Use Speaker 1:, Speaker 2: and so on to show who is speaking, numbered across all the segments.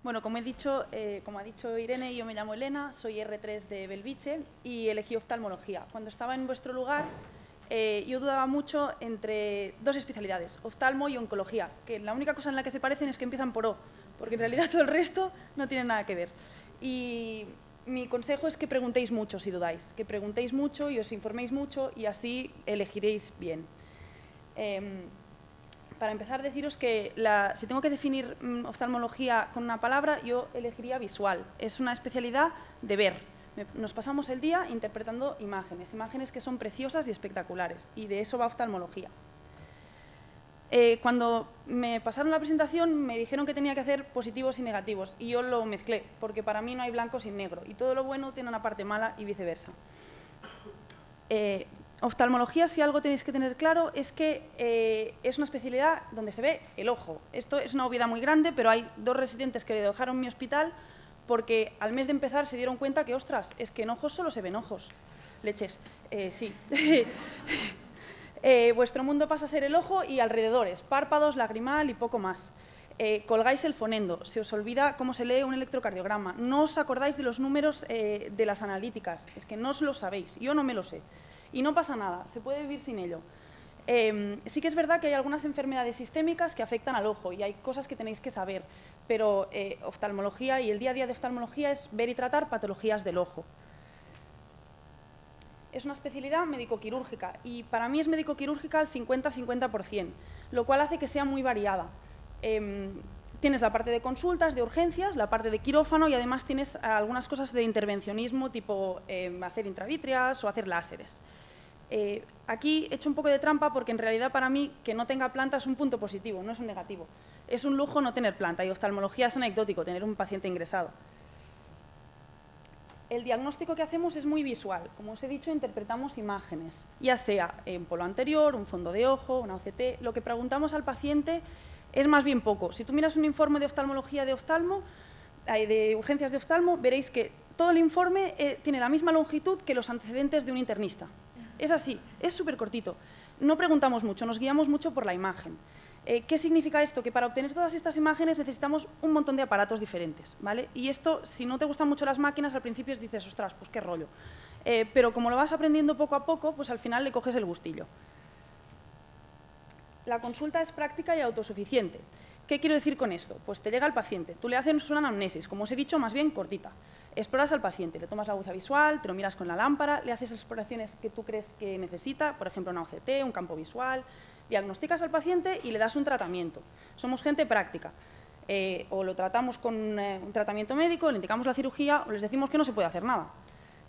Speaker 1: Bueno, como ha dicho Irene, yo me llamo Elena, soy R3 de Belviche y elegí oftalmología. Cuando estaba en vuestro lugar, yo dudaba mucho entre dos especialidades, oftalmo y oncología, que la única cosa en la que se parecen es que empiezan por O, porque en realidad todo el resto no tiene nada que ver. Y mi consejo es que preguntéis mucho si dudáis, que preguntéis mucho y os informéis mucho y así elegiréis bien. Para empezar, deciros que si tengo que definir oftalmología con una palabra, yo elegiría visual. Es una especialidad de ver. Nos pasamos el día interpretando imágenes, imágenes que son preciosas y espectaculares, y de eso va oftalmología. Cuando me pasaron la presentación, me dijeron que tenía que hacer positivos y negativos, y yo lo mezclé, porque para mí no hay blanco sin negro, y todo lo bueno tiene una parte mala y viceversa. Oftalmología, si algo tenéis que tener claro, es que es una especialidad donde se ve el ojo. Esto es una obviedad muy grande, pero hay 2 residentes que le dejaron mi hospital porque al mes de empezar se dieron cuenta que, ostras, es que en ojos solo se ven ojos. Leches, sí. Vuestro mundo pasa a ser el ojo y alrededores, párpados, lagrimal y poco más. Colgáis el fonendo, se os olvida cómo se lee un electrocardiograma, no os acordáis de los números de las analíticas, es que no os lo sabéis, yo no me lo sé. Y no pasa nada, se puede vivir sin ello. Sí que es verdad que hay algunas enfermedades sistémicas que afectan al ojo y hay cosas que tenéis que saber, pero oftalmología y el día a día de oftalmología es ver y tratar patologías del ojo. Es una especialidad médico-quirúrgica y para mí es médico-quirúrgica al 50-50%, lo cual hace que sea muy variada. Tienes la parte de consultas, de urgencias, la parte de quirófano y además tienes algunas cosas de intervencionismo tipo hacer intravítreas o hacer láseres. Aquí he hecho un poco de trampa porque en realidad para mí que no tenga planta es un punto positivo, no es un negativo. Es un lujo no tener planta y oftalmología es anecdótico, tener un paciente ingresado. El diagnóstico que hacemos es muy visual. Como os he dicho, interpretamos imágenes, ya sea en polo anterior, un fondo de ojo, una OCT. Lo que preguntamos al paciente es más bien poco. Si tú miras un informe de oftalmología de urgencias de oftalmo, veréis que todo el informe tiene la misma longitud que los antecedentes de un internista. Es así, es súper cortito. No preguntamos mucho, nos guiamos mucho por la imagen. ¿Qué significa esto? Que para obtener todas estas imágenes necesitamos un montón de aparatos diferentes, ¿vale? Y esto, si no te gustan mucho las máquinas, al principio dices, ostras, pues qué rollo. Pero como lo vas aprendiendo poco a poco, pues al final le coges el gustillo. La consulta es práctica y autosuficiente. ¿Qué quiero decir con esto? Pues te llega el paciente, tú le haces una anamnesis, como os he dicho, más bien cortita. Exploras al paciente, le tomas la aguja visual, te lo miras con la lámpara, le haces exploraciones que tú crees que necesita, por ejemplo, una OCT, un campo visual, diagnosticas al paciente y le das un tratamiento. Somos gente práctica. O lo tratamos con un tratamiento médico, le indicamos la cirugía o les decimos que no se puede hacer nada.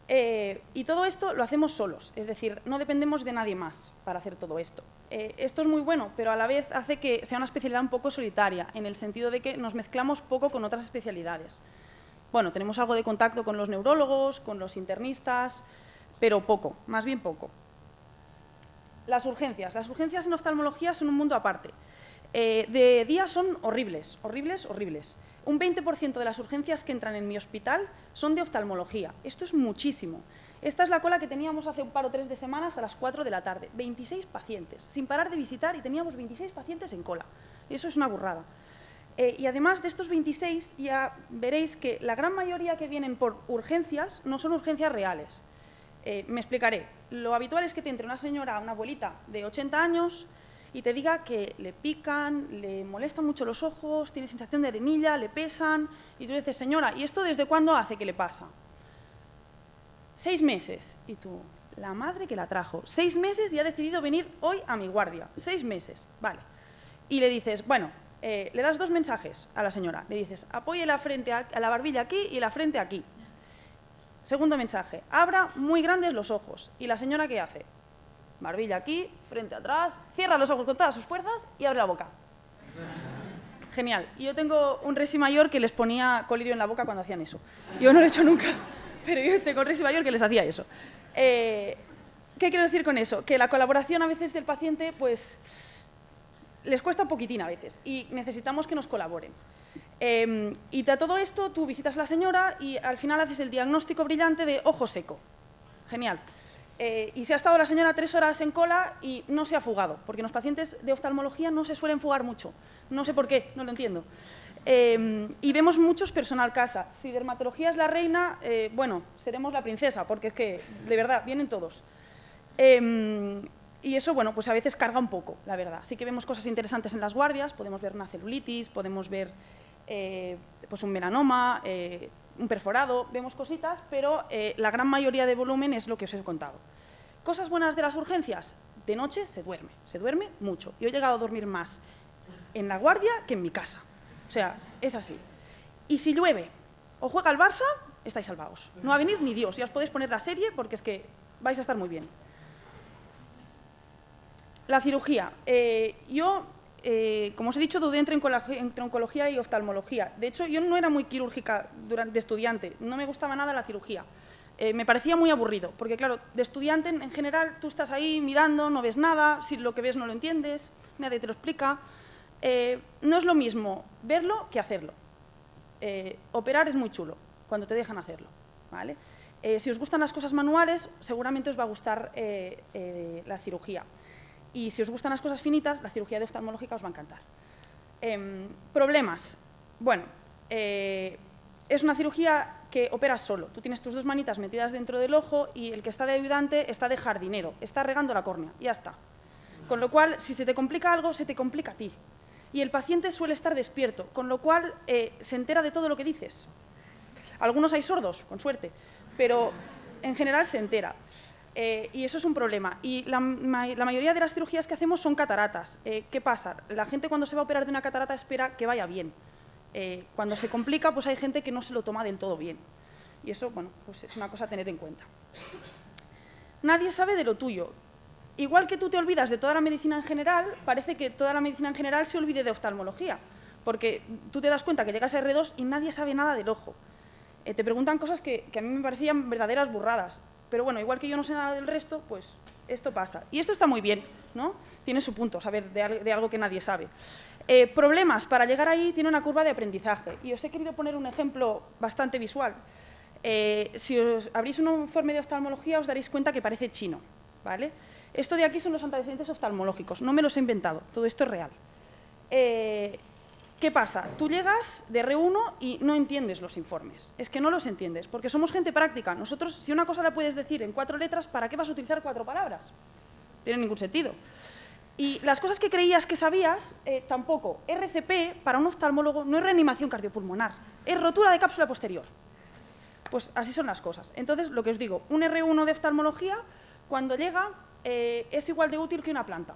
Speaker 1: Y todo esto lo hacemos solos, es decir, no dependemos de nadie más para hacer todo esto. Esto es muy bueno, pero a la vez hace que sea una especialidad un poco solitaria, en el sentido de que nos mezclamos poco con otras especialidades. Bueno, tenemos algo de contacto con los neurólogos, con los internistas, pero poco, más bien poco. Las urgencias en oftalmología son un mundo aparte. De día son horribles, horribles, horribles. Un 20% de las urgencias que entran en mi hospital son de oftalmología. Esto es muchísimo. Esta es la cola que teníamos hace un par o 3 de semanas a las 4 de la tarde. 26 pacientes, sin parar de visitar, y teníamos 26 pacientes en cola. Eso es una burrada. Y además de estos 26, ya veréis que la gran mayoría que vienen por urgencias no son urgencias reales. Me explicaré. Lo habitual es que te entre una señora, una abuelita de 80 años y te diga que le pican, le molestan mucho los ojos, tiene sensación de arenilla, le pesan, y tú le dices, señora, ¿y esto desde cuándo hace que le pasa? 6 meses. Y tú, la madre que la trajo. 6 meses y ha decidido venir hoy a mi guardia. 6 meses, vale. Y le dices, bueno, le das 2 mensajes a la señora. Le dices, apoye la frente a la barbilla aquí y la frente aquí. Segundo mensaje, abra muy grandes los ojos. ¿Y la señora qué hace? Barbilla aquí, frente atrás, cierra los ojos con todas sus fuerzas y abre la boca. Genial. Y yo tengo un resi mayor que les ponía colirio en la boca cuando hacían eso. Yo no lo he hecho nunca, pero yo tengo un resi mayor que les hacía eso. ¿Qué quiero decir con eso? Que la colaboración a veces del paciente, pues, les cuesta un poquitín a veces y necesitamos que nos colaboren. Y de todo esto, tú visitas a la señora y al final haces el diagnóstico brillante de ojo seco. Genial. Y se ha estado la señora 3 horas en cola y no se ha fugado, porque los pacientes de oftalmología no se suelen fugar mucho. No sé por qué, no lo entiendo. Y vemos muchos personal casa. Si dermatología es la reina, bueno, seremos la princesa, porque es que, de verdad, vienen todos. Y eso, bueno, pues a veces carga un poco, la verdad. Sí que vemos cosas interesantes en las guardias, podemos ver una celulitis, podemos ver pues un melanoma, un perforado, vemos cositas, pero la gran mayoría de volumen es lo que os he contado. Cosas buenas de las urgencias, de noche se duerme mucho. Yo he llegado a dormir más en la guardia que en mi casa. O sea, es así. Y si llueve o juega el Barça, estáis salvados. No va a venir ni Dios, ya os podéis poner la serie porque es que vais a estar muy bien. La cirugía. Como os he dicho, dudé entre oncología y oftalmología. De hecho, yo no era muy quirúrgica de estudiante, no me gustaba nada la cirugía. Me parecía muy aburrido, porque claro, de estudiante en general tú estás ahí mirando, no ves nada, si lo que ves no lo entiendes, nadie te lo explica. No es lo mismo verlo que hacerlo. Operar es muy chulo, cuando te dejan hacerlo, ¿vale? Si os gustan las cosas manuales, seguramente os va a gustar la cirugía. Y si os gustan las cosas finitas, la cirugía de oftalmológica os va a encantar. Problemas. Bueno, es una cirugía que operas solo. Tú tienes tus dos manitas metidas dentro del ojo y el que está de ayudante está de jardinero, está regando la córnea, y ya está. Con lo cual, si se te complica algo, se te complica a ti. Y el paciente suele estar despierto, con lo cual se entera de todo lo que dices. Algunos hay sordos, con suerte, pero en general se entera. Y eso es un problema. Y la mayoría de las cirugías que hacemos son cataratas. ¿Qué pasa? La gente cuando se va a operar de una catarata espera que vaya bien. Cuando se complica, pues hay gente que no se lo toma del todo bien. Y eso, bueno, pues es una cosa a tener en cuenta. Nadie sabe de lo tuyo. Igual que tú te olvidas de toda la medicina en general, parece que toda la medicina en general se olvide de oftalmología. Porque tú te das cuenta que llegas a R2 y nadie sabe nada del ojo. Te preguntan cosas que a mí me parecían verdaderas burradas. Pero bueno, igual que yo no sé nada del resto, pues esto pasa. Y esto está muy bien, ¿no? Tiene su punto, saber de algo que nadie sabe. Problemas, para llegar ahí tiene una curva de aprendizaje. Y os he querido poner un ejemplo bastante visual. Si os abrís un informe de oftalmología, os daréis cuenta que parece chino, ¿vale? Esto de aquí son los antecedentes oftalmológicos, no me los he inventado, todo esto es real. ¿Qué pasa? Tú llegas de R1 y no entiendes los informes. Es que no los entiendes, porque somos gente práctica. Nosotros, si una cosa la puedes decir en 4 letras, ¿para qué vas a utilizar 4 palabras? No tiene ningún sentido. Y las cosas que creías que sabías, tampoco. RCP, para un oftalmólogo, no es reanimación cardiopulmonar, es rotura de cápsula posterior. Pues así son las cosas. Entonces, lo que os digo, un R1 de oftalmología, cuando llega, es igual de útil que una planta.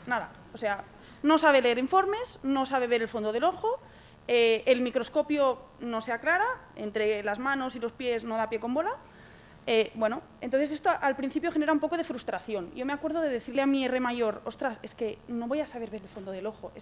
Speaker 1: Nada, o sea, no sabe leer informes, no sabe ver el fondo del ojo, el microscopio no se aclara, entre las manos y los pies no da pie con bola. Bueno, entonces esto al principio genera un poco de frustración. Yo me acuerdo de decirle a mi R mayor, ostras, es que no voy a saber ver el fondo del ojo.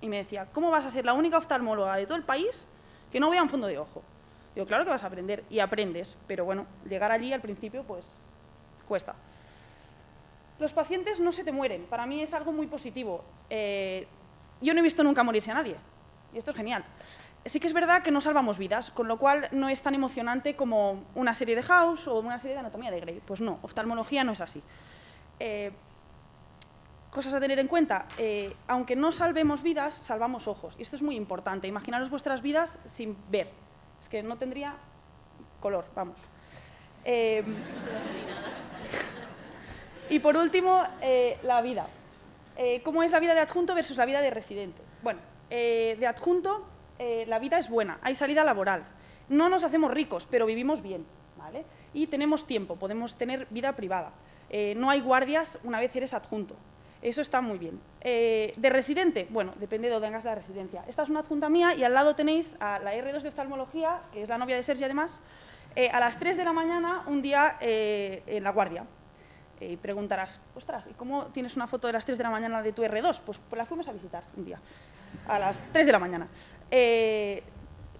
Speaker 1: Y me decía, ¿cómo vas a ser la única oftalmóloga de todo el país que no vea un fondo de ojo? Digo, claro que vas a aprender, y aprendes, pero bueno, llegar allí al principio, pues, cuesta. Los pacientes no se te mueren, para mí es algo muy positivo. Yo no he visto nunca morirse a nadie, y esto es genial. Sí que es verdad que no salvamos vidas, con lo cual no es tan emocionante como una serie de House o una serie de Anatomía de Grey. Pues no, oftalmología no es así. Cosas a tener en cuenta, aunque no salvemos vidas, salvamos ojos. Y esto es muy importante, imaginaros vuestras vidas sin ver. Es que no tendría color, vamos. Y por último, la vida. ¿Cómo es la vida de adjunto versus la vida de residente? Bueno, de adjunto la vida es buena, hay salida laboral. No nos hacemos ricos, pero vivimos bien, ¿vale? Y tenemos tiempo, podemos tener vida privada. No hay guardias una vez eres adjunto. Eso está muy bien. De residente, bueno, depende de dónde hagas la residencia. Esta es una adjunta mía y al lado tenéis a la R2 de oftalmología, que es la novia de Sergi además, a las 3 de la mañana un día en la guardia. Y preguntarás, ostras, ¿y cómo tienes una foto de las 3 de la mañana de tu R2? Pues la fuimos a visitar un día, a las 3 de la mañana.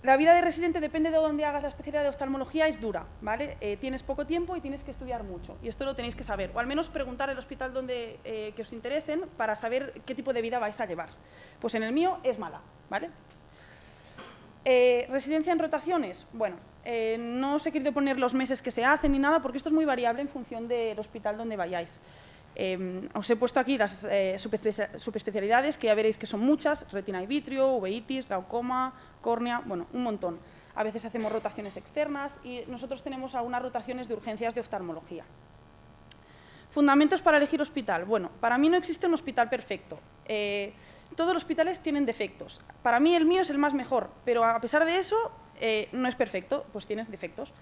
Speaker 1: La vida de residente, depende de dónde hagas la especialidad de oftalmología, es dura, ¿vale? Tienes poco tiempo y tienes que estudiar mucho, y esto lo tenéis que saber, o al menos preguntar al hospital donde, que os interesen para saber qué tipo de vida vais a llevar. Pues en el mío es mala, ¿vale? ¿Residencia en rotaciones? Bueno, no os he querido poner los meses que se hacen ni nada, porque esto es muy variable en función del hospital donde vayáis. Os he puesto aquí las subespecialidades, que ya veréis que son muchas: retina y vitrio, uveitis, glaucoma, córnea, bueno, un montón. A veces hacemos rotaciones externas y nosotros tenemos algunas rotaciones de urgencias de oftalmología. Fundamentos para elegir hospital. Bueno, para mí no existe un hospital perfecto. Todos los hospitales tienen defectos. Para mí el mío es el más mejor, pero a pesar de eso no es perfecto, pues tienes defectos.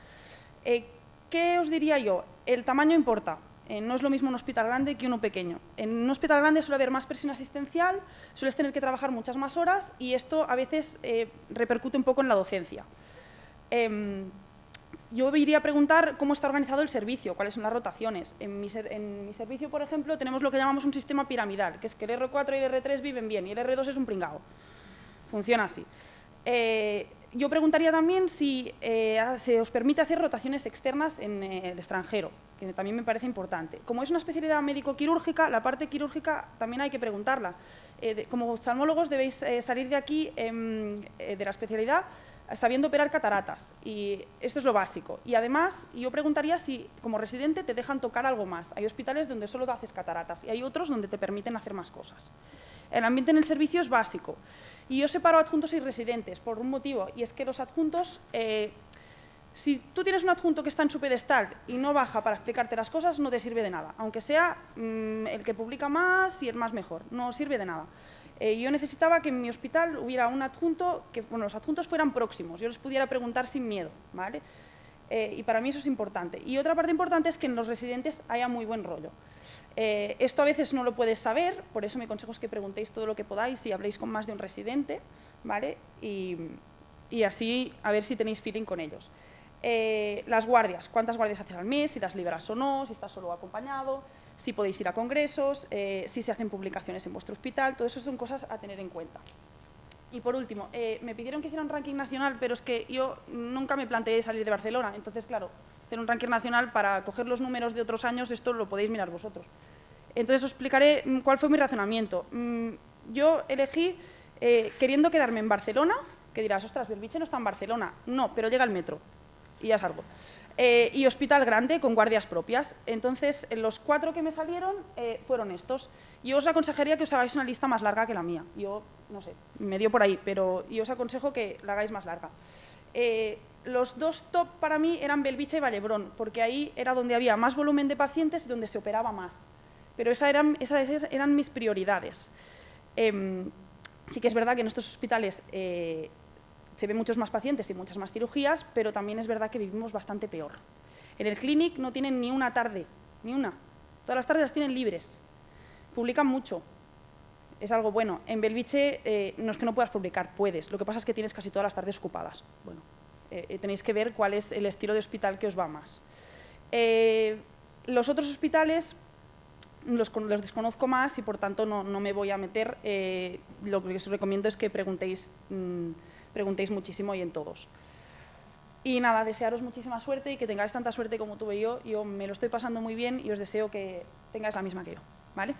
Speaker 1: ¿Qué os diría yo? El tamaño importa. No es lo mismo un hospital grande que uno pequeño. En un hospital grande suele haber más presión asistencial, sueles tener que trabajar muchas más horas y esto a veces repercute un poco en la docencia. Yo iría a preguntar cómo está organizado el servicio, cuáles son las rotaciones. En mi servicio, por ejemplo, tenemos lo que llamamos un sistema piramidal, que es que el R4 y el R3 viven bien y el R2 es un pringao. Funciona así. Yo preguntaría también si se os permite hacer rotaciones externas en el extranjero, que también me parece importante. Como es una especialidad médico-quirúrgica, la parte quirúrgica también hay que preguntarla. Como oftalmólogos debéis salir de aquí, de la especialidad, sabiendo operar cataratas, y esto es lo básico. Y además, yo preguntaría si como residente te dejan tocar algo más. Hay hospitales donde solo te haces cataratas y hay otros donde te permiten hacer más cosas. El ambiente en el servicio es básico. Y yo separo adjuntos y residentes por un motivo, y es que los adjuntos, si tú tienes un adjunto que está en su pedestal y no baja para explicarte las cosas, no te sirve de nada, aunque sea el que publica más y el más mejor, no sirve de nada. Yo necesitaba que en mi hospital hubiera un adjunto, que bueno, los adjuntos fueran próximos, yo les pudiera preguntar sin miedo, ¿vale? Y para mí eso es importante. Y otra parte importante es que en los residentes haya muy buen rollo. Esto a veces no lo puedes saber, por eso mi consejo es que preguntéis todo lo que podáis y habléis con más de un residente, ¿vale? Y así a ver si tenéis feeling con ellos. Las guardias, ¿cuántas guardias haces al mes? Si las liberas o no, si estás solo acompañado, si podéis ir a congresos, si se hacen publicaciones en vuestro hospital, todo eso son cosas a tener en cuenta. Y por último, me pidieron que hiciera un ranking nacional, pero es que yo nunca me planteé salir de Barcelona, entonces claro, hacer un ranking nacional para coger los números de otros años, esto lo podéis mirar vosotros. Entonces os explicaré cuál fue mi razonamiento. Yo elegí queriendo quedarme en Barcelona, que dirás, ostras, Belvitge no está en Barcelona. No, pero llega el metro y ya salgo. Y hospital grande con guardias propias. Entonces, los 4 que me salieron fueron estos. Yo os aconsejaría que os hagáis una lista más larga que la mía. Yo, no sé, me dio por ahí, pero yo os aconsejo que la hagáis más larga. Los 2 top para mí eran Belvitge y Vallebrón, porque ahí era donde había más volumen de pacientes y donde se operaba más. Pero esas eran mis prioridades. Sí que es verdad que en estos hospitales se ven muchos más pacientes y muchas más cirugías, pero también es verdad que vivimos bastante peor. En el Clinic no tienen ni una tarde, ni una. Todas las tardes las tienen libres. Publican mucho. Es algo bueno. En Belvitge no es que no puedas publicar, puedes. Lo que pasa es que tienes casi todas las tardes ocupadas. Bueno, tenéis que ver cuál es el estilo de hospital que os va más. Los otros hospitales los desconozco más y por tanto no me voy a meter. Lo que os recomiendo es que preguntéis muchísimo y en todos. Y nada, desearos muchísima suerte y que tengáis tanta suerte como tuve yo. Yo me lo estoy pasando muy bien y os deseo que tengáis la misma que yo, ¿vale?